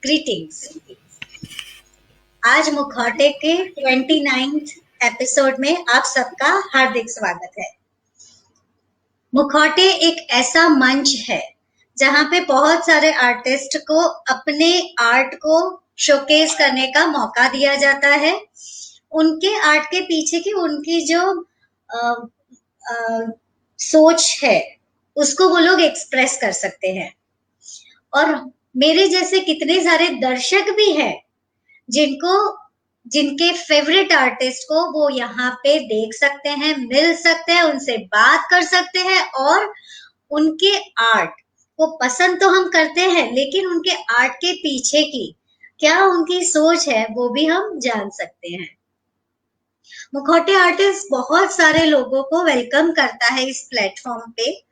Greetings. आज मुखौटे के 29th episode में आप सबका हार्दिक स्वागत है। मुखौटे एक ऐसा मंच है जहां पे बहुत सारे आर्टिस्ट को अपने आर्ट को शोकेस करने का मौका दिया जाता है। उनके आर्ट के पीछे की उनकी जो सोच है उसको वो लोग एक्सप्रेस कर सकते हैं। और मेरे जैसे कितने सारे दर्शक भी हैं जिनके फेवरेट आर्टिस्ट को वो यहाँ पे देख सकते हैं, मिल सकते हैं, उनसे बात कर सकते हैं और उनके आर्ट को पसंद तो हम करते हैं, लेकिन उनके आर्ट के पीछे की क्या उनकी सोच है वो भी हम जान सकते हैं। मुखौटे आर्टिस्ट बहुत सारे लोगों को वेलकम करता है इस प्लेटफॉर्म पे,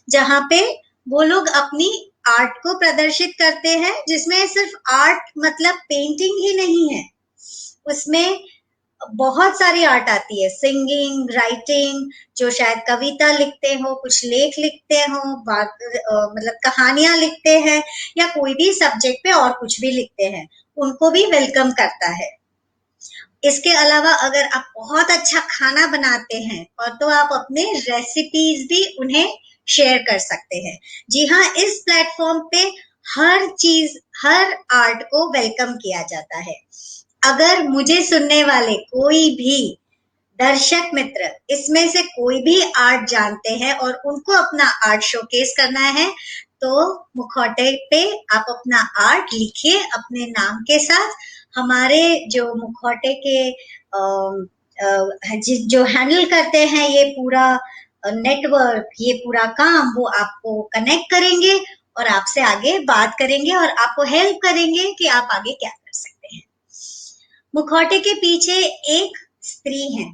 जहां पे वो लोग अपनी आर्ट को प्रदर्शित करते हैं, जिसमें सिर्फ आर्ट मतलब पेंटिंग ही नहीं है, उसमें बहुत सारी आर्ट आती है, सिंगिंग, राइटिंग, जो शायद कविता लिखते हो, कुछ लेख लिखते हो, मतलब कहानियां लिखते हैं या कोई भी सब्जेक्ट पे और कुछ भी लिखते हैं, उनको भी वेलकम करता है। इसके अलावा अगर आप बहुत अच्छा खाना बनाते हैं और तो आप अपने रेसिपीज भी उन्हें शेयर कर सकते हैं। जी हाँ, इस प्लेटफॉर्म पे हर चीज, हर आर्ट को वेलकम किया जाता है। अगर मुझे सुनने वाले कोई भी दर्शक मित्र इसमें से कोई भी आर्ट जानते हैं और उनको अपना आर्ट शोकेस करना है, तो मुखौटे पे आप अपना आर्ट लिखिए अपने नाम के साथ। हमारे जो मुखौटे के जो हैंडल करते हैं ये पूरा नेटवर्क, ये पूरा काम, वो आपको कनेक्ट करेंगे और आपसे आगे बात करेंगे और आपको हेल्प करेंगे कि आप आगे क्या कर सकते हैं। मुखौटे के पीछे एक स्त्री है,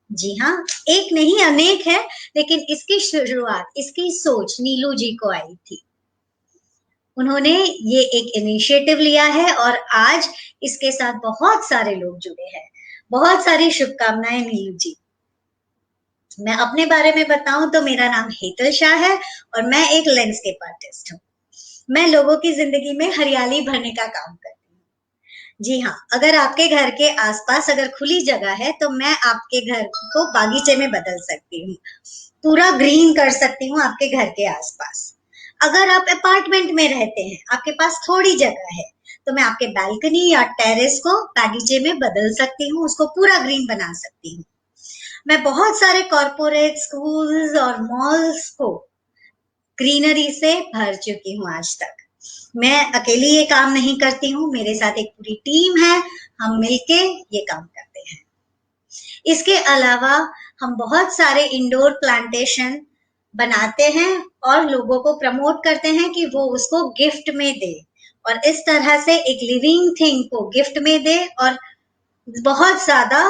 जी हाँ, एक नहीं अनेक है, लेकिन इसकी शुरुआत, इसकी सोच नीलू जी को आई थी। उन्होंने ये एक इनिशिएटिव लिया है और आज इसके साथ बहुत सारे लोग जुड़े हैं। बहुत सारी शुभकामनाएं नीलू जी। मैं अपने बारे में बताऊं तो मेरा नाम हेतल शाह है और मैं एक लैंडस्केप आर्टिस्ट हूँ। मैं लोगों की जिंदगी में हरियाली भरने का काम करती हूँ। जी हाँ, अगर आपके घर के आसपास अगर खुली जगह है तो मैं आपके घर को बागीचे में बदल सकती हूँ, पूरा ग्रीन कर सकती हूँ आपके घर के आसपास। अगर आप अपार्टमेंट में रहते हैं, आपके पास थोड़ी जगह है, तो मैं आपके बालकनी या टेरेस को बागीचे में बदल सकती हूँ, उसको पूरा ग्रीन बना सकती हूँ। मैं बहुत सारे कॉर्पोरेट, स्कूल्स और मॉल्स को ग्रीनरी से भर चुकी हूँ आज तक। मैं अकेली ये काम नहीं करती हूँ, मेरे साथ एक पूरी टीम है, हम मिलके ये काम करते हैं। इसके अलावा हम बहुत सारे इंडोर प्लांटेशन बनाते हैं और लोगों को प्रमोट करते हैं कि वो उसको गिफ्ट में दे और इस तरह से एक लिविंग थिंग को गिफ्ट में दे और बहुत ज्यादा,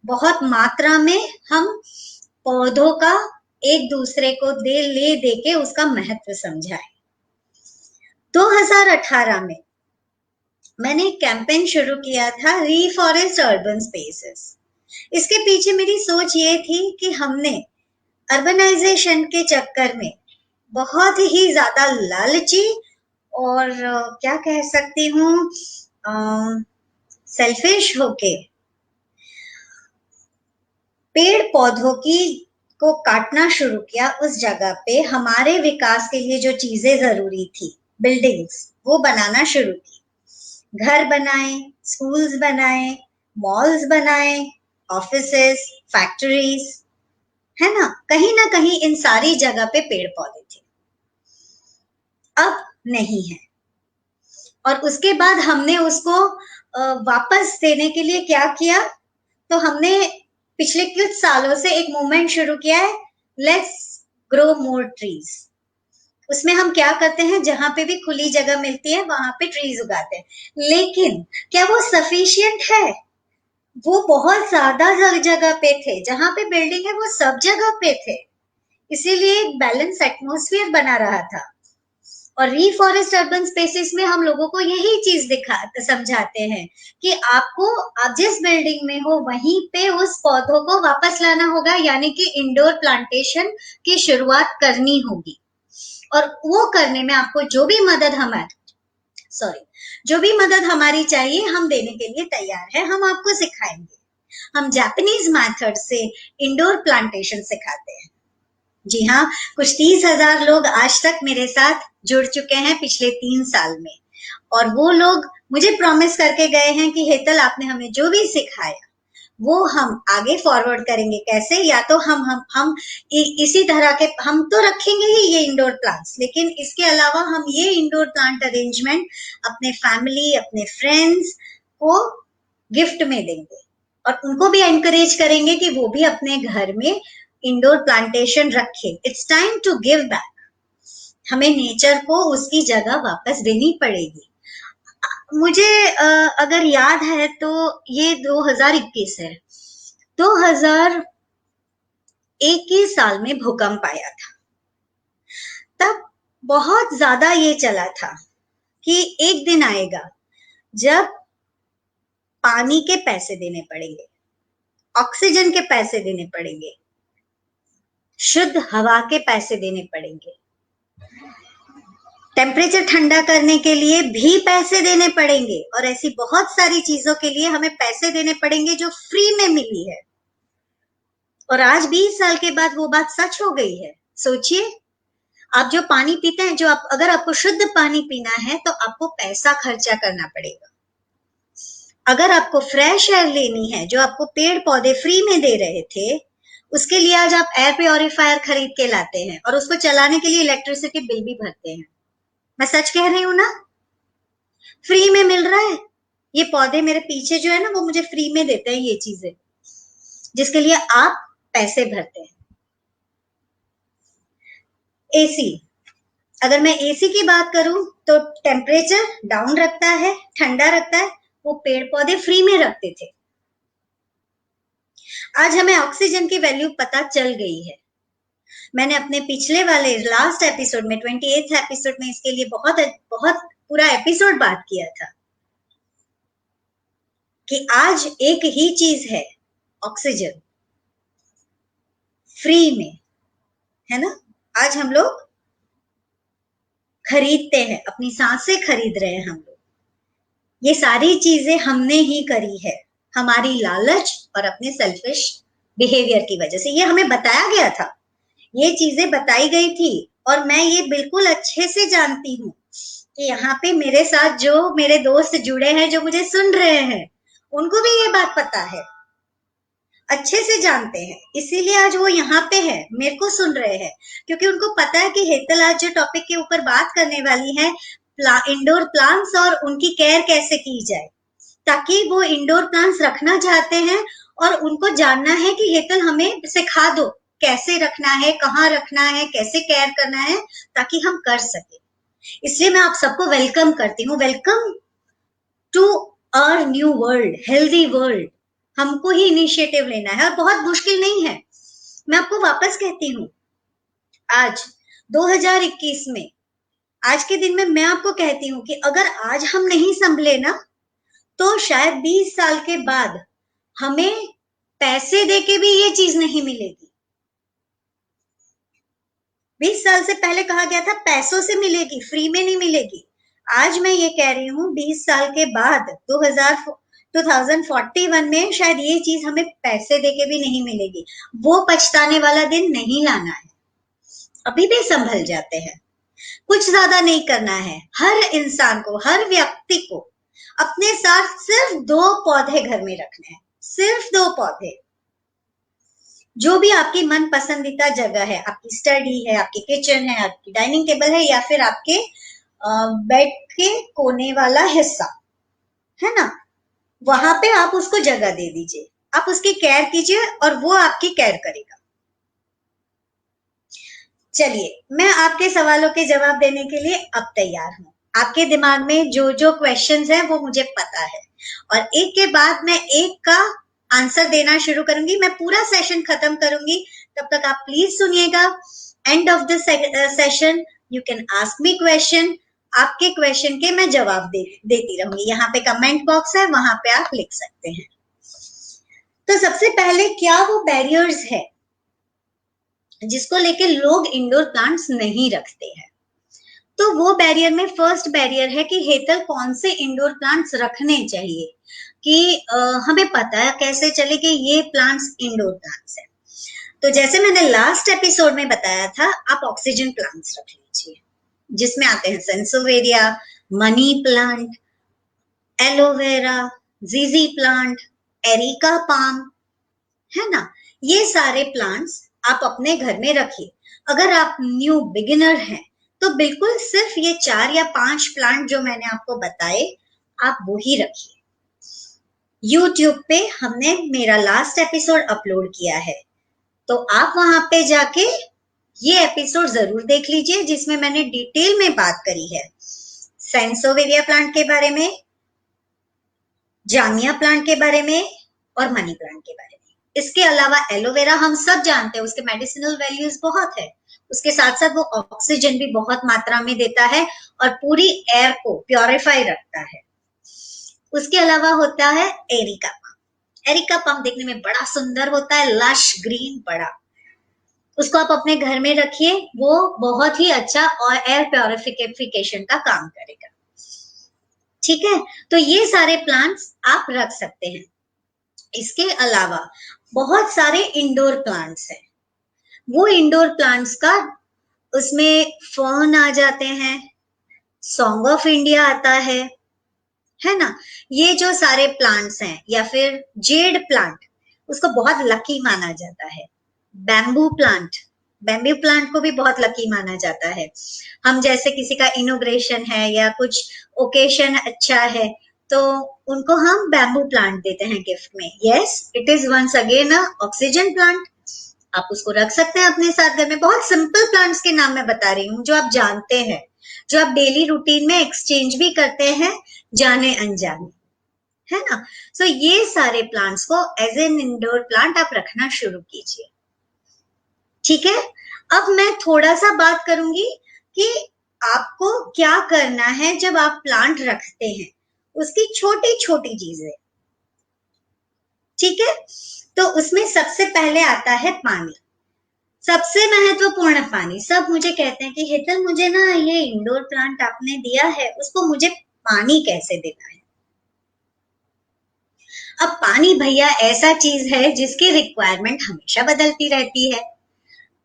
बहुत मात्रा में हम पौधों का एक दूसरे को दे के उसका महत्व समझाएं। 2018 में मैंने कैंपेन शुरू किया था, रीफॉरेस्ट अर्बन स्पेसेस। इसके पीछे मेरी सोच ये थी कि हमने अर्बनाइजेशन के चक्कर में बहुत ही ज्यादा लालची और क्या कह सकती हूँ, सेल्फिश होके पेड़ पौधों की को काटना शुरू किया। उस जगह पे हमारे विकास के लिए जो चीजें जरूरी थी, बिल्डिंग्स, वो बनाना शुरू की। घर बनाए, स्कूल्स बनाए, मॉल्स बनाए, ऑफिसेस, फैक्ट्रीज, है ना कहीं इन सारी जगह पे पेड़ पौधे थे। अब नहीं है। और उसके बाद हमने उसको वापस देने के लिए क्या किया, तो हमने पिछले कुछ सालों से एक मूवमेंट शुरू किया है, लेट्स ग्रो मोर ट्रीज। उसमें हम क्या करते हैं, जहां पे भी खुली जगह मिलती है वहां पे ट्रीज उगाते हैं, लेकिन क्या वो सफिशिएंट है? वो बहुत ज्यादा जगह पे थे, जहां पे बिल्डिंग है वो सब जगह पे थे, इसीलिए एक बैलेंस एटमॉस्फेयर बना रहा था। और रीफॉरेस्ट अर्बन स्पेसेस में हम लोगों को यही चीज समझाते हैं कि आप जिस बिल्डिंग में हो वहीं पे उस पौधों को वापस लाना होगा, यानी कि इंडोर प्लांटेशन की शुरुआत करनी होगी। और वो करने में आपको जो भी मदद हमारी सॉरी, जो भी मदद हमारी चाहिए हम देने के लिए तैयार है, हम आपको सिखाएंगे। हम जापानीज मेथड से इंडोर प्लांटेशन सिखाते हैं। जी हाँ, कुछ 30,000 लोग आज तक मेरे साथ जुड़ चुके हैं पिछले 3 साल में, और वो लोग मुझे प्रॉमिस करके गए हैं कि हेतल आपने हमें जो भी सिखाया वो हम आगे फॉरवर्ड करेंगे। कैसे? या तो हम इसी तरह के हम तो रखेंगे ही ये इंडोर प्लांट्स, लेकिन इसके अलावा हम ये इंडोर प्लांट अरेंजमेंट अपने फैमिली, अपने फ्रेंड्स को गिफ्ट में देंगे, और उनको भी एनकरेज करेंगे कि वो भी अपने घर में इंडोर प्लांटेशन रखें। It's time to give back. हमें नेचर को उसकी जगह वापस देनी पड़ेगी। मुझे अगर याद है तो ये 2021 है। 2021 साल में भूकंप आया था। तब बहुत ज्यादा ये चला था कि एक दिन आएगा जब पानी के पैसे देने पड़ेंगे, ऑक्सीजन के पैसे देने पड़ेंगे, शुद्ध हवा के पैसे देने पड़ेंगे, टेम्परेचर ठंडा करने के लिए भी पैसे देने पड़ेंगे, और ऐसी बहुत सारी चीजों के लिए हमें पैसे देने पड़ेंगे जो फ्री में मिली है। और आज 20 साल के बाद वो बात सच हो गई है। सोचिए, आप जो पानी पीते हैं, जो आप अगर आपको शुद्ध पानी पीना है तो आपको पैसा खर्चा करना पड़ेगा। अगर आपको फ्रेश एयर लेनी है, जो आपको पेड़ पौधे फ्री में दे रहे थे, उसके लिए आज आप एयर प्योरीफायर खरीद के लाते हैं, और उसको चलाने के लिए इलेक्ट्रिसिटी बिल भी भरते हैं। मैं सच कह रही हूं ना? फ्री में मिल रहा है। ये पौधे मेरे पीछे जो है ना, वो मुझे फ्री में देते हैं ये चीजें, जिसके लिए आप पैसे भरते हैं। एसी, अगर मैं एसी की बात करूं तो टेम्परेचर डाउन रखता है, ठंडा रखता है, वो पेड़ पौधे फ्री में रखते थे। आज हमें ऑक्सीजन की वैल्यू पता चल गई है। मैंने अपने पिछले वाले लास्ट एपिसोड में, 28th एपिसोड में, इसके लिए बहुत बहुत पूरा एपिसोड बात किया था कि आज एक ही चीज है, ऑक्सीजन, फ्री में, है ना? आज हम लोग खरीदते हैं, अपनी सांसें खरीद रहे हैं हम लोग। ये सारी चीजें हमने ही करी है, हमारी लालच और अपने सेल्फिश बिहेवियर की वजह से। ये हमें बताया गया था, ये चीजें बताई गई थी, और मैं ये बिल्कुल अच्छे से जानती हूँ कि यहाँ पे मेरे साथ जो मेरे दोस्त जुड़े हैं, जो मुझे सुन रहे हैं, उनको भी ये बात पता है, अच्छे से जानते हैं। इसीलिए आज वो यहाँ पे है, मेरे को सुन रहे हैं, क्योंकि उनको पता है कि हेतल आज जो टॉपिक के ऊपर बात करने वाली है, इंडोर प्लांट्स और उनकी केयर कैसे की जाए, ताकि वो इंडोर प्लांट्स रखना चाहते हैं, और उनको जानना है कि हेतल हमें सिखा दो कैसे रखना है, कहाँ रखना है, कैसे केयर करना है, ताकि हम कर सके। इसलिए मैं आप सबको वेलकम करती हूँ। Welcome to our new world, healthy world. हमको ही इनिशिएटिव लेना है, और बहुत मुश्किल नहीं है। मैं आपको वापस कहती हूँ, आज 2021 में, आज के दिन में मैं आपको कहती हूँ कि अगर आज हम नहीं संभले ना, तो शायद 20 साल के बाद हमें पैसे देके भी ये चीज नहीं मिलेगी। 20 साल से पहले कहा गया था पैसों से मिलेगी, फ्री में नहीं मिलेगी। आज मैं ये कह रही हूँ 20 साल के बाद 2041 में शायद ये चीज हमें पैसे देके भी नहीं मिलेगी। वो पछताने वाला दिन नहीं लाना है, अभी भी संभल जाते हैं। कुछ ज्यादा नहीं करना है। हर इंसान को, हर व्यक्ति को अपने साथ सिर्फ 2 पौधे घर में रखने हैं, सिर्फ 2 पौधे। जो भी आपकी मन पसंदीदा जगह है, आपकी स्टडी है, आपकी किचन है, आपकी डाइनिंग टेबल है, या फिर आपके बेड के कोने वाला हिस्सा है ना, वहां पे आप उसको जगह दे दीजिए, आप उसकी केयर कीजिए, और वो आपकी केयर करेगा। चलिए, मैं आपके सवालों के जवाब देने के लिए अब तैयार हूँ। आपके दिमाग में जो जो क्वेश्चंस है वो मुझे पता है, और एक के बाद मैं एक का आंसर देना शुरू करूंगी। मैं पूरा सेशन खत्म करूंगी, तब तक आप प्लीज सुनिएगा। End of the session you can ask me question. आपके क्वेश्चन के मैं जवाब देती रहूंगी। यहाँ पे कमेंट बॉक्स है, वहां पे आप लिख सकते हैं। तो सबसे पहले, क्या वो बैरियर्स है जिसको लेके लोग इंडोर प्लांट्स नहीं रखते हैं? तो वो बैरियर में फर्स्ट बैरियर है कि हेतल कौन से इंडोर प्लांट्स रखने चाहिए, कि हमें पता है कैसे चले कि ये प्लांट्स इंडोर प्लांट्स है। तो जैसे मैंने लास्ट एपिसोड में बताया था, आप ऑक्सीजन प्लांट्स रख लीजिए, जिसमें आते हैं सेंसोवेरिया, मनी प्लांट, एलोवेरा, जीजी प्लांट, एरिका पाम, है ना। ये सारे प्लांट्स आप अपने घर में रखिए। अगर आप न्यू बिगिनर हैं तो बिल्कुल सिर्फ ये 4 या 5 प्लांट जो मैंने आपको बताए, आप वो ही रखिए। यूट्यूब पे हमने मेरा लास्ट एपिसोड अपलोड किया है, तो आप वहां पे जाके ये एपिसोड जरूर देख लीजिए, जिसमें मैंने डिटेल में बात करी है सेंसोवेरिया प्लांट के बारे में, जामिया प्लांट के बारे में और मनी प्लांट के बारे में। इसके अलावा एलोवेरा हम सब जानते हैं, उसके मेडिसिनल वैल्यूज बहुत है, उसके साथ साथ वो ऑक्सीजन भी बहुत मात्रा में देता है और पूरी एयर को प्योरीफाई रखता है। उसके अलावा होता है एरिका पाम। एरिका पाम देखने में बड़ा सुंदर होता है, लश ग्रीन बड़ा, उसको आप अपने घर में रखिए, वो बहुत ही अच्छा और एयर प्योरिफिकेशन का काम करेगा। ठीक है, तो ये सारे प्लांट्स आप रख सकते हैं। इसके अलावा बहुत सारे इंडोर प्लांट्स हैं। वो इंडोर प्लांट्स का उसमें फर्न आ जाते हैं, सॉन्ग ऑफ इंडिया आता है ना। ये जो सारे प्लांट्स हैं, या फिर जेड प्लांट, उसको बहुत लकी माना जाता है। बैम्बू प्लांट, बैम्बू प्लांट को भी बहुत लकी माना जाता है। हम जैसे किसी का इनोग्रेशन है या कुछ ओकेशन अच्छा है, तो उनको हम बैम्बू प्लांट देते हैं गिफ्ट में। Yes, it is once again a oxygen plant. आप उसको रख सकते हैं अपने साथ घर में। बहुत सिंपल प्लांट्स के नाम मैं बता रही हूँ, जो आप जानते हैं, जो आप डेली रूटीन में एक्सचेंज भी करते हैं जाने अनजाने, है ना। सो ये सारे प्लांट्स को एज एन इंडोर प्लांट आप रखना शुरू कीजिए। ठीक है, अब मैं थोड़ा सा बात करूंगी कि आपको क्या करना है जब आप प्लांट रखते हैं, उसकी छोटी छोटी चीजें। ठीक है, तो उसमें सबसे पहले आता है पानी। सबसे महत्वपूर्ण पानी। सब मुझे कहते हैं कि हेतल मुझे ना ये इंडोर प्लांट आपने दिया है, उसको मुझे पानी कैसे देना है। अब पानी भैया ऐसा चीज है जिसकी रिक्वायरमेंट हमेशा बदलती रहती है।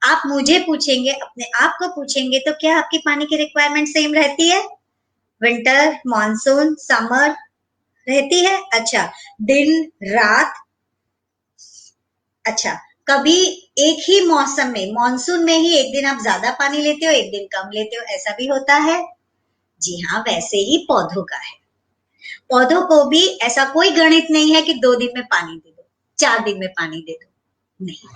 आप मुझे पूछेंगे, अपने आप को पूछेंगे, तो क्या आपकी पानी की रिक्वायरमेंट सेम रहती है? विंटर, मॉनसून, समर रहती है? अच्छा, दिन, रात? अच्छा, कभी एक ही मौसम में, मॉनसून में ही एक दिन आप ज्यादा पानी लेते हो, एक दिन कम लेते हो, ऐसा भी होता है? जी हाँ, वैसे ही पौधों का है। पौधों को भी ऐसा कोई गणित नहीं है कि 2 दिन में पानी दे दो, 4 दिन में पानी दे दो, नहीं।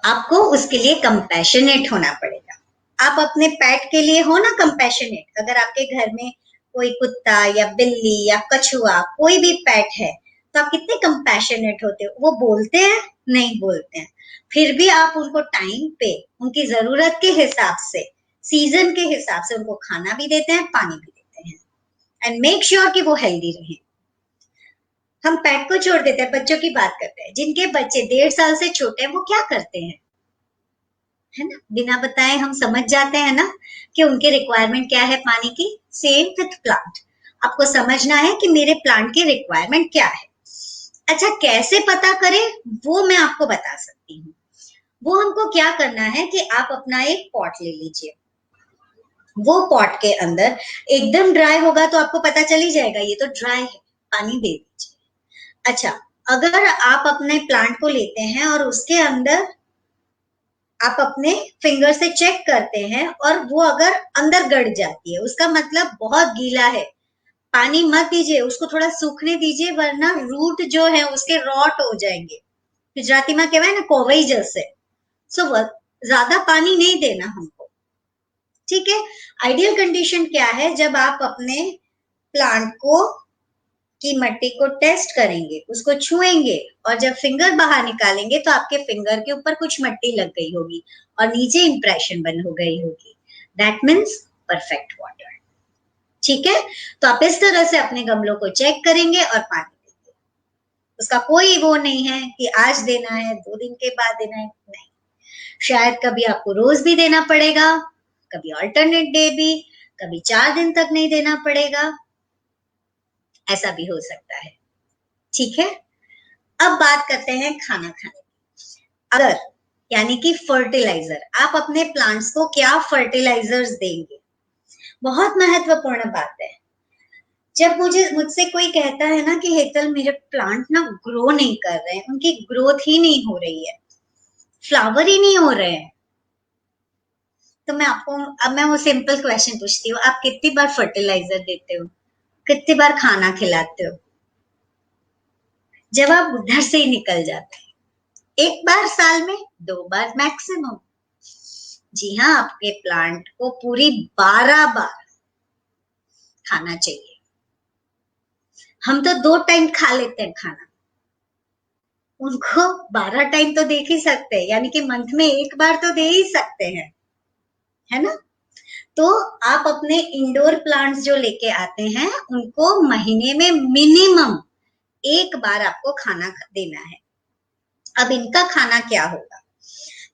आपको उसके लिए कंपैशनेट होना पड़ेगा। आप अपने पेट के लिए हो ना कंपैशनेट। अगर आपके घर में कोई कुत्ता या बिल्ली या कछुआ, कोई भी पेट है, तो आप कितने कंपैशनेट होते हो। वो बोलते हैं? नहीं बोलते हैं, फिर भी आप उनको टाइम पे, उनकी जरूरत के हिसाब से, सीजन के हिसाब से उनको खाना भी देते हैं, पानी भी देते हैं, एंड मेक श्योर कि वो हेल्दी रहे। हम पेट को छोड़ देते हैं, बच्चों की बात करते हैं। जिनके बच्चे 1.5 साल से छोटे हैं, वो क्या करते हैं, है ना, बिना बताए हम समझ जाते हैं ना कि उनके रिक्वायरमेंट क्या है पानी की। सेम विथ प्लांट, आपको समझना है कि मेरे प्लांट की रिक्वायरमेंट क्या है। अच्छा, कैसे पता करें, वो मैं आपको बता सकती हूँ। वो हमको क्या करना है कि आप अपना एक पॉट ले लीजिए। वो पॉट के अंदर एकदम ड्राई होगा तो आपको पता चल ही जाएगा ये तो ड्राई है, पानी दे दीजिए। अच्छा, अगर आप अपने प्लांट को लेते हैं और उसके अंदर आप अपने फिंगर से चेक करते हैं और वो अगर अंदर गड़ जाती है, उसका मतलब बहुत गीला है, पानी मत दीजिए, उसको थोड़ा सूखने दीजिए, वरना रूट जो है उसके रॉट हो जाएंगे। गुजराती में कहवाय ना कोवई जैसे। सो ज्यादा पानी नहीं देना हमको। ठीक है, आइडियल कंडीशन क्या है, जब आप अपने प्लांट को की मट्टी को टेस्ट करेंगे, उसको छुएंगे, और जब फिंगर बाहर निकालेंगे तो आपके फिंगर के ऊपर कुछ मट्टी लग गई होगी और नीचे इंप्रेशन बन हो गई होगी। That means perfect water. ठीक है, तो आप इस तरह से अपने गमलों को चेक करेंगे और पानी देंगे। उसका कोई वो नहीं है कि आज देना है, 2 दिन के बाद देना है, नहीं। शायद कभी आपको रोज भी देना पड़ेगा, कभी अल्टरनेट डे भी, कभी 4 दिन तक नहीं देना पड़ेगा, ऐसा भी हो सकता है। ठीक है, अब बात करते हैं खाना खाने की। अगर यानी कि फर्टिलाइजर, आप अपने प्लांट्स को क्या फर्टिलाइजर्स देंगे, बहुत महत्वपूर्ण बात है। जब मुझसे कोई कहता है ना कि हेतल मेरे प्लांट ना ग्रो नहीं कर रहे हैं, उनकी ग्रोथ ही नहीं हो रही है, फ्लावर ही नहीं हो रहे हैं, तो मैं आपको अब मैं वो सिंपल क्वेश्चन पूछती हूँ, आप कितनी बार फर्टिलाइजर देते हो, कितनी बार खाना खिलाते हो? जवाब उधर से ही निकल जाता है, 1 बार साल में, 2 बार मैक्सिमम। जी हाँ, आपके प्लांट को पूरी 12 बार खाना चाहिए। हम तो 2 टाइम खा लेते हैं खाना, उनको 12 टाइम तो देख ही सकते हैं, यानी कि मंथ में 1 बार तो दे ही सकते हैं, है ना? तो आप अपने इंडोर प्लांट्स जो लेके आते हैं उनको महीने में मिनिमम 1 बार आपको खाना देना है। अब इनका खाना क्या होगा,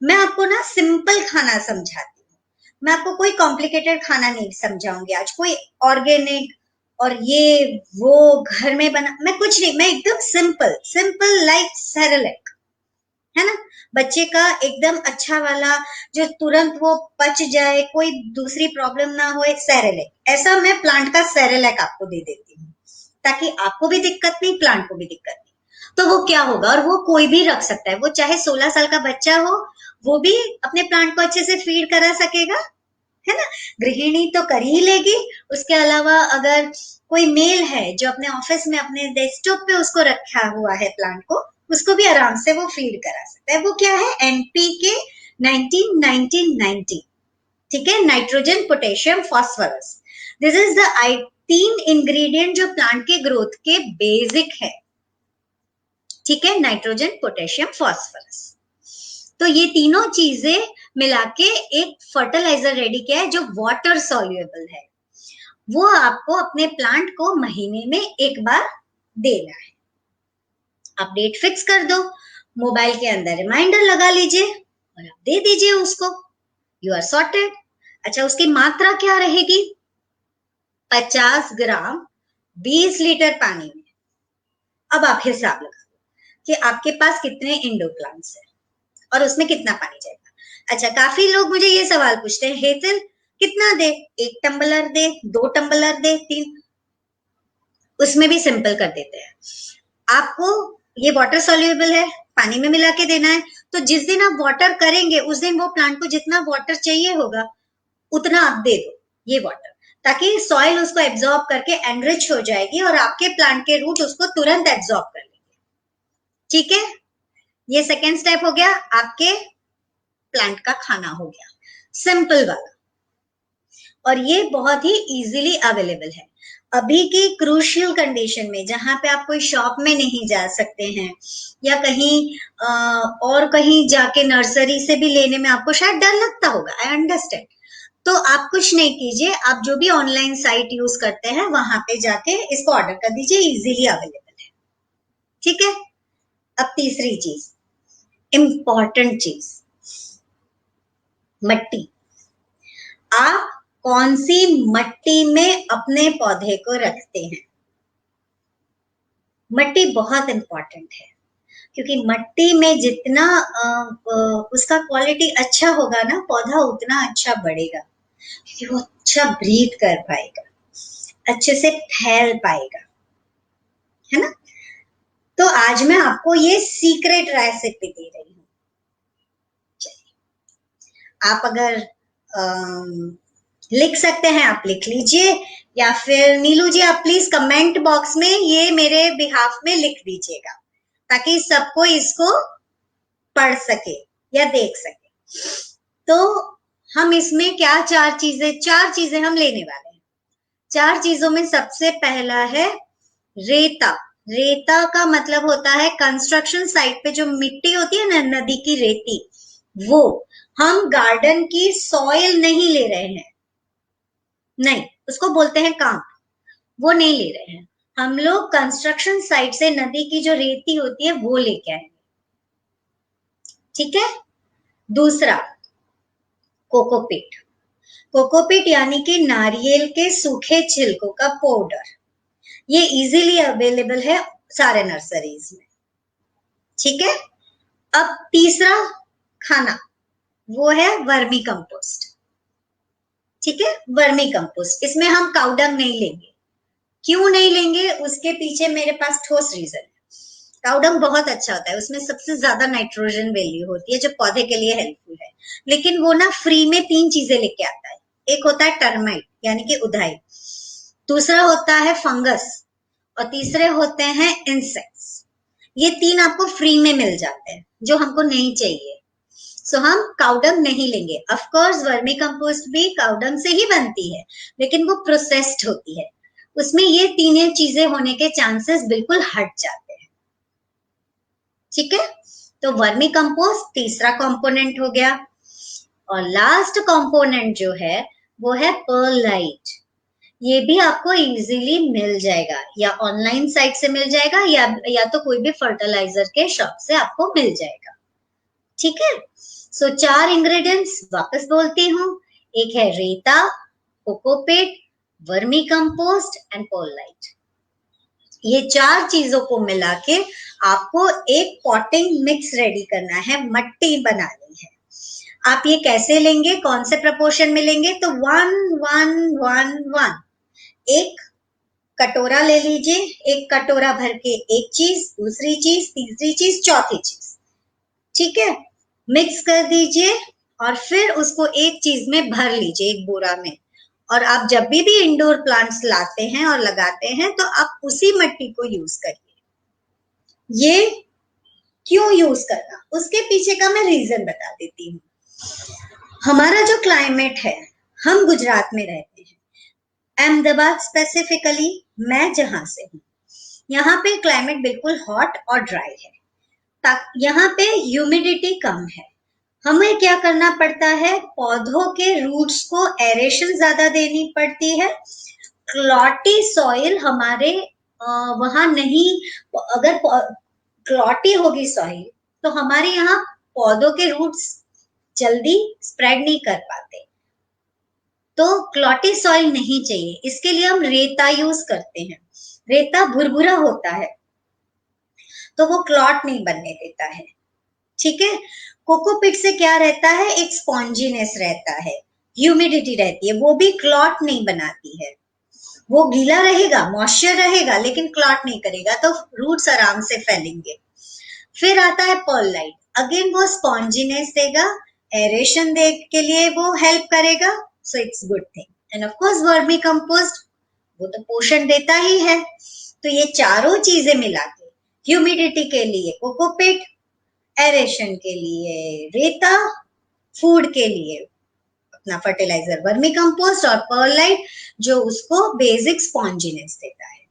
मैं आपको ना सिंपल खाना समझाती हूँ, मैं आपको कोई कॉम्प्लिकेटेड खाना नहीं समझाऊंगी आज, कोई ऑर्गेनिक और ये वो घर में बना, मैं कुछ नहीं, मैं एकदम सिंपल सिंपल लाइक सेरेलैक, है ना, बच्चे का एकदम अच्छा वाला जो तुरंत वो पच जाए, कोई दूसरी प्रॉब्लम ना हो, सेरेलैक, ऐसा मैं प्लांट का सेरेलैक आपको दे देती हूँ, ताकि आपको भी दिक्कत नहीं, प्लांट को भी दिक्कत नहीं। तो वो क्या होगा, और वो कोई भी रख सकता है, वो चाहे 16 साल का बच्चा हो, वो भी अपने प्लांट को अच्छे से फीड करा सकेगा, है ना, गृहिणी तो कर ही लेगी। उसके अलावा अगर कोई मेल है जो अपने ऑफिस में अपने डेस्कटॉप पे उसको रखा हुआ है प्लांट को, उसको भी आराम से वो फीड करा सकता है। वो क्या है, एनपीके 19-19-90, ठीक है, nitrogen potassium phosphorus, this is the 3 ingredient जो प्लांट के ग्रोथ के बेसिक है, ठीक है, नाइट्रोजन पोटेशियम फॉस्फोरस। तो ये तीनों चीजें मिला के एक फर्टिलाइजर रेडी किया है जो वाटर सॉल्युबल है, वो आपको अपने प्लांट को महीने में 1 बार देना है। आप डेट फिक्स कर दो, मोबाइल के अंदर रिमाइंडर लगा लीजिए और आप दे दीजिए उसको, यू आर सॉर्टेड। अच्छा, उसकी मात्रा क्या रहेगी, 50 ग्राम 20 लीटर पानी में। अब आप हिसाब लगा कि आपके पास कितने इंडोर प्लांट्स है और उसमें कितना पानी जाएगा। अच्छा, काफी लोग मुझे ये सवाल पूछते हैं, हेतल कितना दे, 1 टम्बलर दे, 2 टम्बलर दे, 3? उसमें भी सिंपल कर देते हैं, आपको ये वाटर सॉल्युबल है, पानी में मिला के देना है, तो जिस दिन आप वाटर करेंगे उस दिन वो प्लांट को जितना वाटर चाहिए होगा उतना आप दे दो ये वाटर, ताकि सॉइल उसको एब्जॉर्ब करके एनरिच हो जाएगी और आपके प्लांट के रूट उसको तुरंत एब्जॉर्ब कर लेंगे। ठीक है, ये सेकेंड स्टेप हो गया, आपके प्लांट का खाना हो गया, सिंपल वाला, और ये बहुत ही इजीली अवेलेबल है। अभी की क्रूशियल कंडीशन में जहां पे आप कोई शॉप में नहीं जा सकते हैं या कहीं और कहीं जाके नर्सरी से भी लेने में आपको शायद डर लगता होगा, आई अंडरस्टैंड, तो आप कुछ नहीं कीजिए, आप जो भी ऑनलाइन साइट यूज करते हैं वहां पे जाके इसको ऑर्डर कर दीजिए, इजीली अवेलेबल है। ठीक है, अब तीसरी चीज, इंपॉर्टेंट चीज, मट्टी। आप कौन सी मट्टी में अपने पौधे को रखते हैं, मट्टी बहुत इंपॉर्टेंट है, क्योंकि मट्टी में जितना उसका क्वालिटी अच्छा होगा ना, पौधा उतना अच्छा बढ़ेगा, क्योंकि वो अच्छा ब्रीथ कर पाएगा, अच्छे से फैल पाएगा, है ना। तो आज मैं आपको ये सीक्रेट रेसिपी दे रही हूँ। आप अगर लिख सकते हैं आप लिख लीजिए, या फिर नीलू जी आप प्लीज कमेंट बॉक्स में ये मेरे बिहाफ में लिख दीजिएगा, ताकि सबको इसको पढ़ सके या देख सके। तो हम इसमें क्या चार चीजें हम लेने वाले हैं। 4 चीजों में सबसे पहला है रेता। रेता का मतलब होता है कंस्ट्रक्शन साइट पे जो मिट्टी होती है ना, नदी की रेती, वो हम गार्डन की सॉइल नहीं ले रहे हैं, नहीं, उसको बोलते हैं काम, वो नहीं ले रहे हैं हम लोग, कंस्ट्रक्शन साइट से नदी की जो रेती होती है वो लेके आएंगे। ठीक है, दूसरा कोकोपीट। कोकोपीट यानी कि नारियल के सूखे छिलकों का पाउडर, ये इजीली अवेलेबल है सारे नर्सरीज में। ठीक है, अब तीसरा खाना वो है वर्मी कंपोस्ट। ठीक है, वर्मी कंपोस्ट, इसमें हम काउडंग नहीं लेंगे। क्यों नहीं लेंगे, उसके पीछे मेरे पास ठोस रीजन है। काउडंग बहुत अच्छा होता है, उसमें सबसे ज्यादा नाइट्रोजन वैल्यू होती है जो पौधे के लिए हेल्पफुल है, लेकिन वो ना फ्री में 3 चीजें लेके आता है। एक होता है टर्माइट यानी कि उधाई, दूसरा होता है फंगस, और तीसरे होते हैं इंसेक्ट्स। ये 3 आपको फ्री में मिल जाते हैं जो हमको नहीं चाहिए। सो हम काउडंग नहीं लेंगे। ऑफ कोर्स वर्मी कंपोस्ट भी काउडंग से ही बनती है, लेकिन वो प्रोसेस्ड होती है, उसमें ये तीनों चीजें होने के चांसेस बिल्कुल हट जाते हैं। ठीक है, तो वर्मी कंपोस्ट तीसरा कंपोनेंट हो गया। और लास्ट कंपोनेंट जो है वो है पर्ललाइट। ये भी आपको इजीली मिल जाएगा, या ऑनलाइन साइट से मिल जाएगा, या तो कोई भी फर्टिलाइजर के शॉप से आपको मिल जाएगा। ठीक है, सो 4 इंग्रेडिएंट्स वापस बोलती हूँ, एक है रेता, कोकोपीट, वर्मी कंपोस्ट एंड पर्ललाइट। ये 4 चीजों को मिला के आपको एक पॉटिंग मिक्स रेडी करना है, मट्टी बनानी है। आप ये कैसे लेंगे, कौन से प्रपोर्शन में लेंगे, तो 1 1 1 1, एक कटोरा ले लीजिए, एक कटोरा भर के एक चीज, दूसरी चीज, तीसरी चीज, चौथी चीज। ठीक है, मिक्स कर दीजिए और फिर उसको एक चीज में भर लीजिए, एक बोरा में। और आप जब भी इंडोर प्लांट्स लाते हैं और लगाते हैं तो आप उसी मिट्टी को यूज करिए। ये क्यों यूज करना, उसके पीछे का मैं रीजन बता देती हूँ। हमारा जो क्लाइमेट है, हम गुजरात में रहते हैं, अहमदाबाद स्पेसिफिकली, मैं जहां से हूँ, यहाँ पे क्लाइमेट बिल्कुल हॉट और ड्राई है। यहाँ पे ह्यूमिडिटी कम है। हमें क्या करना पड़ता है, पौधों के रूट्स को एरेशन ज्यादा देनी पड़ती है। क्लॉटी सॉइल हमारे वहां नहीं, अगर क्लॉटी होगी सॉइल तो हमारे यहाँ पौधों के रूट्स जल्दी स्प्रेड नहीं कर पाते, तो क्लॉटी सॉइल नहीं चाहिए। इसके लिए हम रेता यूज करते हैं। रेता भुरभुरा होता है तो वो क्लॉट नहीं बनने देता है। ठीक है, कोकोपीट से क्या रहता है, एक स्पॉन्जीनेस रहता है, ह्यूमिडिटी रहती है, वो भी क्लॉट नहीं बनाती है। वो गीला रहेगा, मॉइस्चर रहेगा, लेकिन क्लॉट नहीं करेगा, तो रूट्स आराम से फैलेंगे। फिर आता है पर्ललाइट, अगेन वो स्पॉन्जीनेस देगा, एरेशन दे के लिए वो हेल्प करेगा, so it's good thing. End of course vermi compost, वो तो पोषण देता ही है। तो ये चारों चीजें मिला के, ह्यूमिडिटी के लिए कोकोपीट, एरेशन के लिए रेता, फूड के लिए अपना फर्टिलाइजर वर्मी कंपोस्ट, और पर्ललाइट जो उसको बेसिक स्पॉन्जीनेस देता है।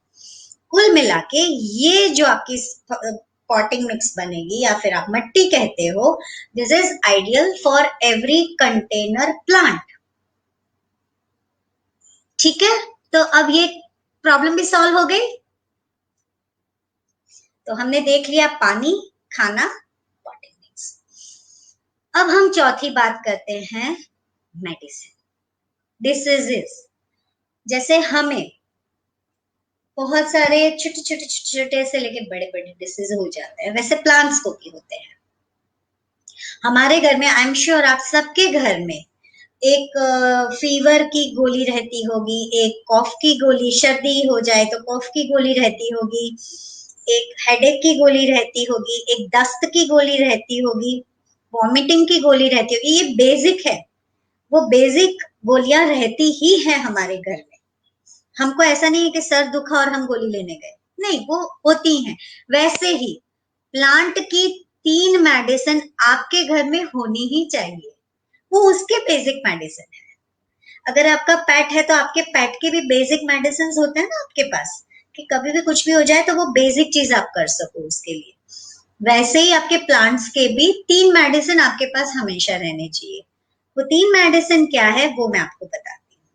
कुल मिला के ये जो आपकी पॉटिंग मिक्स बनेगी, या फिर आप मट्टी कहते हो, this is ideal for every container plant. ठीक है, तो अब ये प्रॉब्लम भी सॉल्व हो गई। तो हमने देख लिया पानी, खाना, पॉटिंग मिक्स। अब हम चौथी बात करते हैं, मेडिसिन, डिसीजेस। जैसे हमें बहुत सारे छोटे छोटे छोटे छोटे से लेके बड़े बड़े डिसीज हो जाते हैं, वैसे प्लांट्स को भी होते हैं। हमारे घर में, आई एम श्योर आप सबके घर में एक फीवर की गोली रहती होगी, एक कॉफ की गोली, सर्दी हो जाए तो कॉफ की गोली रहती होगी, एक हेडेक की गोली रहती होगी, एक दस्त की गोली रहती होगी, वॉमिटिंग की गोली रहती होगी। ये बेसिक है, वो बेसिक गोलियां रहती ही है हमारे घर में। हमको ऐसा नहीं है कि सर दुखा और हम गोली लेने गए, नहीं, वो होती हैं। वैसे ही प्लांट की 3 मेडिसिन आपके घर में होनी ही चाहिए, वो उसके बेसिक मेडिसिन है। अगर आपका पेट है तो आपके पेट के भी बेसिक मेडिसिन होते हैं ना आपके पास, कि कभी भी कुछ भी हो जाए तो वो बेसिक चीज आप कर सको उसके लिए। वैसे ही आपके प्लांट्स के भी 3 मेडिसिन आपके पास हमेशा रहने चाहिए। वो 3 मेडिसिन क्या है वो मैं आपको बताती हूँ।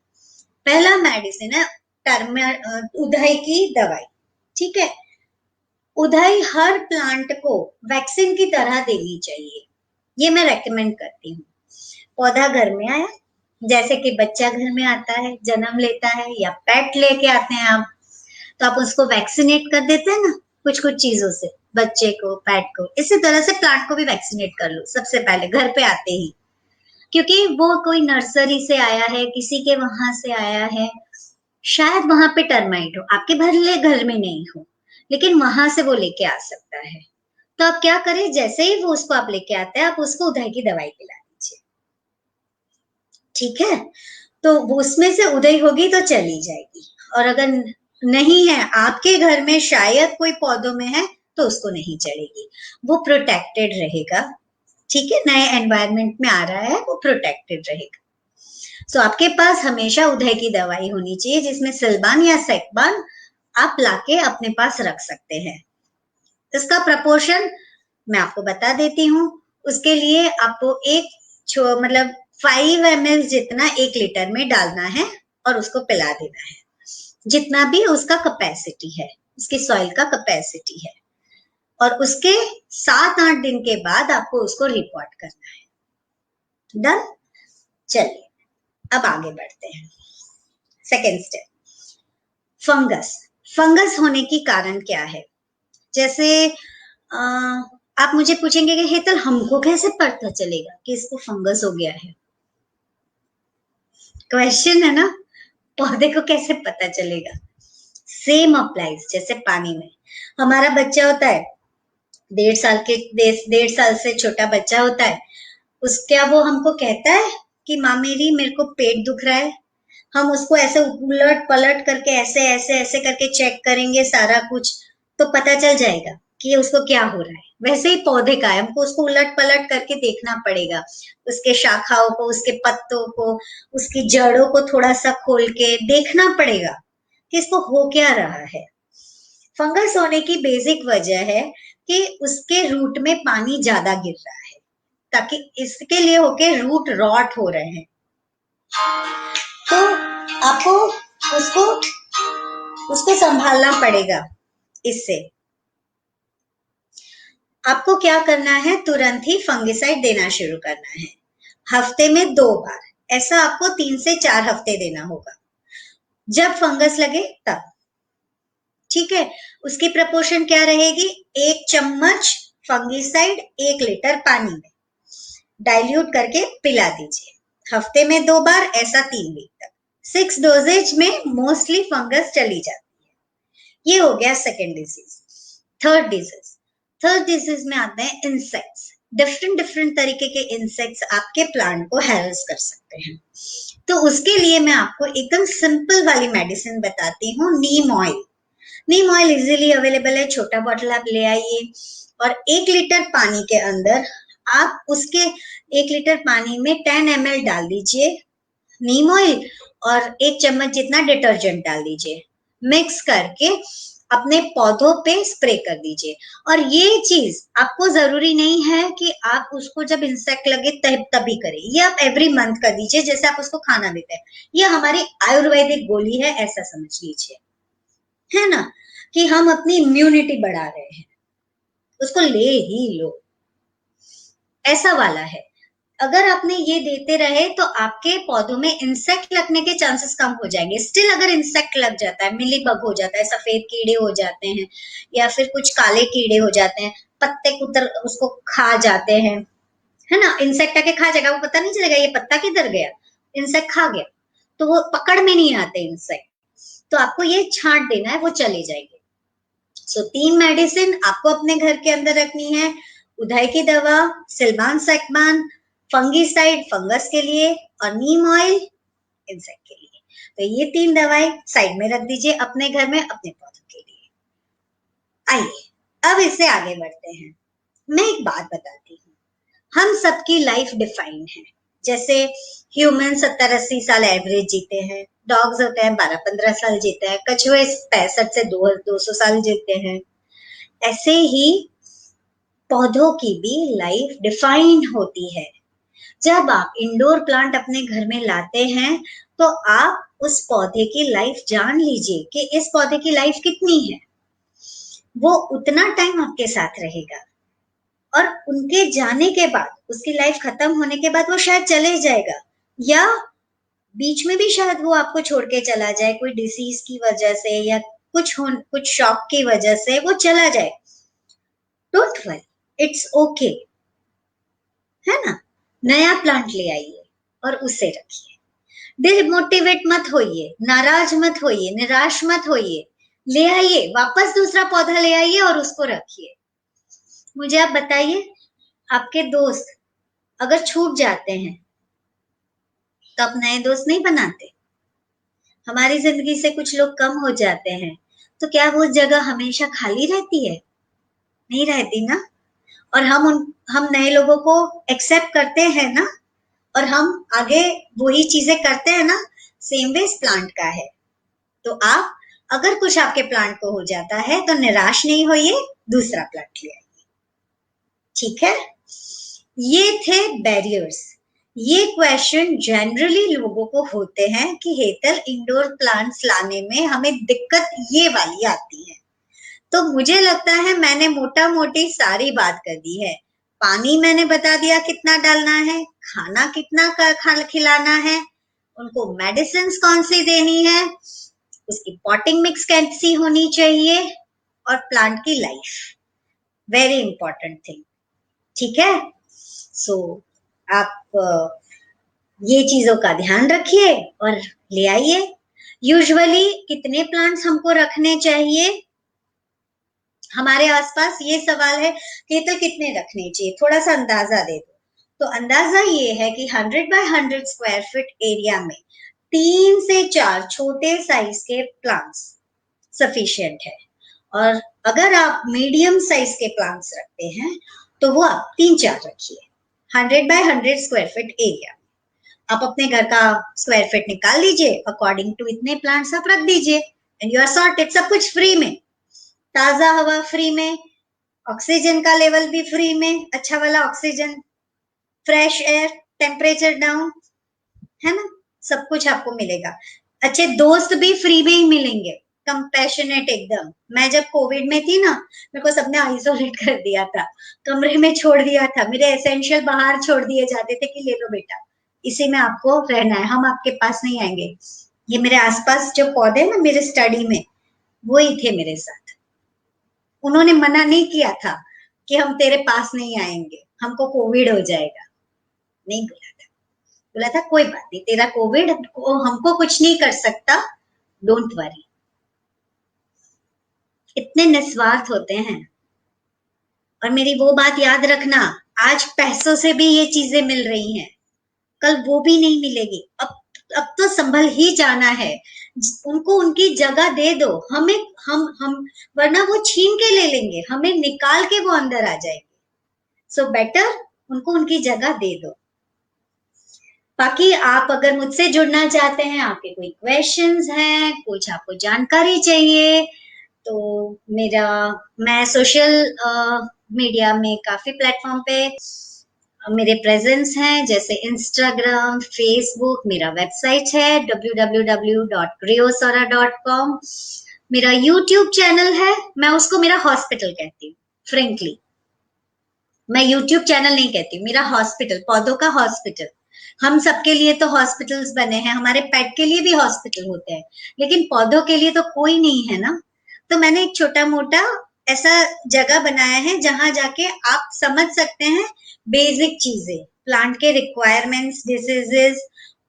पहला मेडिसिन है उधई की दवाई। ठीक है, उधई हर प्लांट को वैक्सीन की तरह देनी चाहिए, ये मैं रेकमेंड करती हूँ। पौधा घर में आया, जैसे कि बच्चा घर में आता है, जन्म लेता है, या पेट लेके आते हैं आप, तो आप उसको वैक्सीनेट कर देते हैं ना कुछ कुछ चीजों से, बच्चे को, पेट को। इसी तरह से प्लांट को भी वैक्सीनेट कर लो सबसे पहले घर पे आते ही, क्योंकि वो कोई नर्सरी से आया है, किसी के वहां से आया है, शायद वहां पे टर्माइट हो, आपके भले घर में नहीं हो, लेकिन वहां से वो लेके आ सकता है। तो आप क्या करें, जैसे ही वो उसको आप लेके आते हैं, आप उसको उधर की दवाई पिला दीजिए, ठीक है। तो वो उसमें से उदय होगी तो चली जाएगी, और अगर नहीं है आपके घर में, शायद कोई पौधों में है, तो उसको नहीं चढ़ेगी, वो प्रोटेक्टेड रहेगा, ठीक है। नए एनवायरनमेंट में आ रहा है, वो प्रोटेक्टेड रहेगा। सो आपके पास हमेशा उदय की दवाई होनी चाहिए, जिसमें सिल्बान या सेकबान आप लाके अपने पास रख सकते हैं। इसका प्रपोर्शन मैं आपको बता देती हूँ। उसके लिए आपको मतलब 5 ml जितना 1 लीटर में डालना है और उसको पिला देना है, जितना भी उसका कैपेसिटी है, उसकी सॉइल का कैपेसिटी है। और उसके 7-8 दिन के बाद आपको उसको रिपोर्ट करना है। डन। चलिए अब आगे बढ़ते हैं। Second step, fungus. फंगस होने की कारण क्या है? जैसे आप मुझे पूछेंगे कि हेतल हमको कैसे पता चलेगा कि इसको फंगस हो गया है? क्वेश्चन है ना, पौधे को कैसे पता चलेगा? सेम अप्लाइज जैसे पानी में। हमारा बच्चा होता है 1.5 साल से छोटा बच्चा होता है, क्या वो हमको कहता है कि माँ मेरे को पेट दुख रहा है? हम उसको ऐसे उलट पलट करके ऐसे ऐसे ऐसे करके चेक करेंगे सारा कुछ, तो पता चल जाएगा कि उसको क्या हो रहा है। वैसे ही पौधे का है, हमको उसको उलट पलट करके देखना पड़ेगा, उसके शाखाओं को, उसके पत्तों को, उसकी जड़ों को थोड़ा सा खोल के देखना पड़ेगा कि इसको हो क्या रहा है। फंगस होने की बेसिक वजह है कि उसके रूट में पानी ज्यादा गिर रहा है, ताकि इसके लिए होके रूट रॉट हो रहे हैं। तो आपको उसको उसको संभालना पड़ेगा। इससे आपको क्या करना है, तुरंत ही फंगिसाइड देना शुरू करना है, हफ्ते में 2 बार। ऐसा आपको 3 से 4 हफ्ते देना होगा, जब फंगस लगे तब, ठीक है। उसकी प्रपोर्शन क्या रहेगी? 1 चम्मच फंगिसाइड 1 लीटर पानी में डाइल्यूट करके पिला दीजिए, हफ्ते में 2 बार, ऐसा 3 वीक तक। 6 डोजेज में मोस्टली फंगस चली जाती है। ये हो गया सेकेंड डिजीज। थर्ड डिजीज में आते हैं इंसेक्ट्स। डिफरेंट डिफरेंट तरीके के इंसेक्ट्स आपके प्लांट को हैरेस कर सकते हैं। तो उसके लिए मैं आपको एकदम सिंपल वाली मेडिसिन बताती हूँ, नीम ऑयल। नीम ऑयल इजीली अवेलेबल है, छोटा बॉटल आप ले आइए, और 1 लीटर पानी के अंदर आप उसके 1 लीटर पानी में 10 ml डाल दीजिए नीम ऑयल, और 1 चम्मच जितना डिटर्जेंट डाल दीजिए, मिक्स करके अपने पौधों पे स्प्रे कर दीजिए। और ये चीज आपको जरूरी नहीं है कि आप उसको जब इंसेक्ट लगे तभी करें, ये आप एवरी मंथ कर दीजिए, जैसे आप उसको खाना देते हैं। ये हमारी आयुर्वेदिक गोली है, ऐसा समझ लीजिए, है ना, कि हम अपनी इम्यूनिटी बढ़ा रहे हैं, उसको ले ही लो, ऐसा वाला है। अगर आपने ये देते रहे तो आपके पौधों में इंसेक्ट लगने के चांसेस कम हो जाएंगे। स्टिल अगर इंसेक्ट लग जाता है, मिली बग हो जाता है, सफेद कीड़े हो जाते हैं, या फिर कुछ काले कीड़े हो जाते हैं, पत्ते कुतर उसको खा जाते हैं, है ना, इंसेक्ट आके खा जाएगा, वो पता नहीं चलेगा ये पत्ता किधर गया, इंसेक्ट खा गया, तो वो पकड़ में नहीं आते इंसेक्ट, तो आपको ये छांट देना है, वो चले जाएंगे। सो 3 मेडिसिन आपको अपने घर के अंदर रखनी है, उधाई की दवा, सिल्बान सेकबान, फंगीसाइड फंगस के लिए, और नीम ऑयल इंसेक्ट के लिए। तो ये 3 दवाई साइड में रख दीजिए अपने घर में, अपने पौधों के लिए। आइए अब इससे आगे बढ़ते हैं। मैं एक बात बताती हूँ, हम सबकी लाइफ डिफाइंड है। जैसे ह्यूमन 70-80 साल एवरेज जीते हैं, डॉग्स होते हैं 12-15 साल जीते हैं, कछुए 65 से 200 साल जीते हैं। ऐसे ही पौधों की भी लाइफ डिफाइंड होती है। जब आप इंडोर प्लांट अपने घर में लाते हैं, तो आप उस पौधे की लाइफ जान लीजिए कि इस पौधे की लाइफ कितनी है। वो उतना टाइम आपके साथ रहेगा, और उनके जाने के बाद, उसकी लाइफ खत्म होने के बाद वो शायद चले जाएगा, या बीच में भी शायद वो आपको छोड़ के चला जाए, कोई डिसीज की वजह से या कुछ शॉक की वजह से वो चला जाए, डोंट वरी, इट्स ओके, है ना। नया प्लांट ले आइए और उसे रखिए, डिमोटिवेट मत होइए, नाराज मत होइए, निराश मत होइए, ले आइए वापस दूसरा पौधा ले आइए और उसको रखिए। मुझे आप बताइए, आपके दोस्त अगर छूट जाते हैं तो आप नए दोस्त नहीं बनाते। हमारी जिंदगी से कुछ लोग कम हो जाते हैं तो क्या वो जगह हमेशा खाली रहती है? नहीं रहती ना। और हम नए लोगों को एक्सेप्ट करते हैं ना, और हम आगे वही चीजें करते हैं ना। सेम वे इस प्लांट का है। तो आप अगर कुछ आपके प्लांट को हो जाता है तो निराश नहीं होइए, दूसरा प्लांट ले आइए, ठीक है। ये थे बैरियर्स। ये क्वेश्चन जनरली लोगों को होते हैं कि हेतल इंडोर प्लांट्स लाने में हमें दिक्कत ये वाली आती है। तो मुझे लगता है मैंने मोटा मोटी सारी बात कर दी है। पानी मैंने बता दिया कितना डालना है, खाना कितना खिलाना है, उनको मेडिसिन कौन सी देनी है, उसकी पॉटिंग मिक्स कैसी होनी चाहिए, और प्लांट की लाइफ, वेरी इंपॉर्टेंट थिंग, ठीक है। सो आप ये चीजों का ध्यान रखिए और ले आइए। यूजुअली कितने प्लांट्स हमको रखने चाहिए हमारे आसपास, ये सवाल है कि तो कितने रखने चाहिए, थोड़ा सा अंदाजा दे दो। तो अंदाजा ये है कि 100 बाय 100 स्क्वायर फीट एरिया में 3 से 4 छोटे साइज के प्लांट्स सफिशिएंट है। और अगर आप मीडियम साइज के प्लांट्स रखते हैं तो वो आप 3-4 रखिए 100 बाय 100 स्क्वायर फीट एरिया। आप अपने घर का स्क्वायर फीट निकाल लीजिए, अकॉर्डिंग टू इतने प्लांट्स आप रख दीजिए, एंड यू आर सॉर्टेड। सब कुछ फ्री में, ताजा हवा फ्री में, ऑक्सीजन का लेवल भी फ्री में, अच्छा वाला oxygen, fresh air, temperature down, है ना, सब कुछ आपको मिलेगा। अच्छे दोस्त भी फ्री में ही मिलेंगे, कंपैशनेट एकदम। मैं जब कोविड में थी ना, मेरे को सबने आइसोलेट कर दिया था, कमरे में छोड़ दिया था, मेरे एसेंशियल बाहर छोड़ दिए जाते थे कि ले लो बेटा, इसी में आपको रहना है, हम आपके पास नहीं आएंगे। ये मेरे आसपास जो पौधे ना मेरे स्टडी में, वो ही थे मेरे साथ। उन्होंने मना नहीं किया था कि हम तेरे पास नहीं आएंगे, हमको कोविड हो जाएगा, नहीं बोला था। बोला था कोई बात नहीं, तेरा कोविड हमको कुछ नहीं कर सकता, डोंट वरी। इतने निस्वार्थ होते हैं। और मेरी वो बात याद रखना, आज पैसों से भी ये चीजें मिल रही हैं, कल वो भी नहीं मिलेगी। अब तो संभल ही जाना है, उनको उनकी जगह दे दो। हमें हम वरना वो छीन के ले लेंगे, हमें निकाल के वो अंदर आ जाएंगे। सो बेटर उनको उनकी जगह दे दो। बाकी आप अगर मुझसे जुड़ना चाहते हैं, आपके कोई क्वेश्चंस हैं, कुछ आपको जानकारी चाहिए, तो मैं सोशल मीडिया में काफी प्लेटफॉर्म पे मेरे प्रेजेंस हैं, जैसे इंस्टाग्राम, फेसबुक, मेरा वेबसाइट है www.griosora.com, मेरा यूट्यूब चैनल है, मैं उसको मेरा हॉस्पिटल कहती हूँ। फ्रेंकली मैं यूट्यूब चैनल नहीं कहती, मेरा हॉस्पिटल, पौधों का हॉस्पिटल। हम सबके लिए तो हॉस्पिटल्स बने हैं, हमारे पेट के लिए भी हॉस्पिटल होते हैं, लेकिन पौधों के लिए तो कोई नहीं है ना। तो मैंने एक छोटा मोटा ऐसा जगह बनाया है जहां जाके आप समझ सकते हैं बेसिक चीजें, प्लांट के रिक्वायरमेंट्स, डिसीजेस,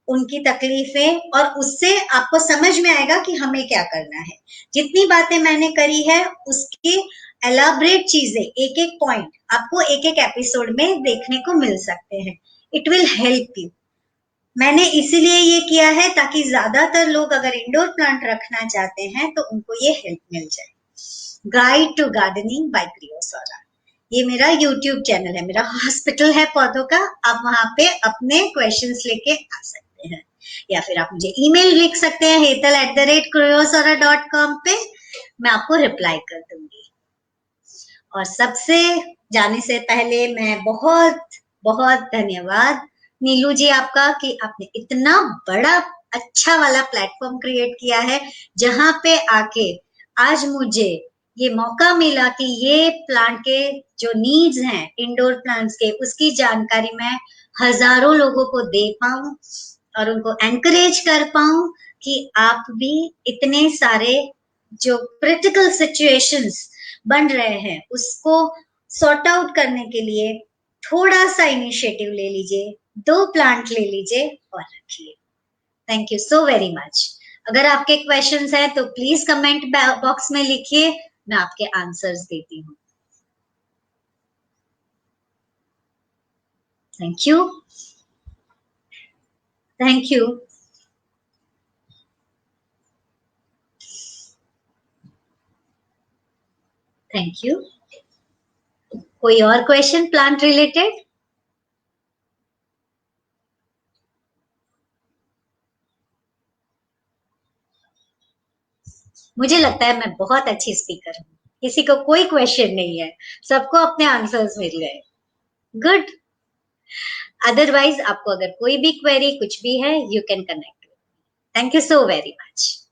उनकी तकलीफें, और उससे आपको समझ में आएगा कि हमें क्या करना है। जितनी बातें मैंने करी है उसकी एलाबरेट चीजें, एक एक पॉइंट आपको एक एक एपिसोड में देखने को मिल सकते हैं। It will help you. मैंने इसीलिए ये किया है ताकि ज्यादातर लोग अगर इंडोर प्लांट रखना चाहते हैं तो उनको ये हेल्प मिल जाए। गाइड टू गार्डनिंग बाय क्रियोसोरा, ये मेरा यूट्यूब चैनल है, मेरा हॉस्पिटल है पौधों का। आप वहां पे अपने क्वेश्चंस लेके आ सकते हैं, या फिर आप मुझे ईमेल लिख सकते हैं hetal@criosora.com पे, मैं आपको रिप्लाई कर दूंगी। और सबसे जाने से पहले मैं बहुत बहुत धन्यवाद नीलू जी आपका, कि आपने इतना बड़ा अच्छा वाला प्लेटफॉर्म क्रिएट किया है, जहां पे आके आज मुझे ये मौका मिला कि ये प्लांट के जो नीड्स हैं इंडोर प्लांट्स के, उसकी जानकारी मैं हजारों लोगों को दे पाऊं। और उनको एनकरेज कर पाऊं कि आप भी इतने सारे जो क्रिटिकल सिचुएशंस बन रहे हैं उसको सॉर्ट आउट करने के लिए थोड़ा सा इनिशिएटिव ले लीजिए, 2 प्लांट ले लीजिए और रखिए। Thank you so very much. अगर आपके क्वेश्चंस हैं तो प्लीज कमेंट बॉक्स में लिखिए, मैं आपके आंसर्स देती हूँ। Thank you, thank you. Thank you. कोई और क्वेश्चन प्लांट रिलेटेड? मुझे लगता है मैं बहुत अच्छी स्पीकर हूँ, किसी को कोई क्वेश्चन नहीं है, सबको अपने आंसर्स मिल गए। गुड। अदरवाइज आपको अगर कोई भी क्वेरी कुछ भी है, you can connect. Thank you so very much.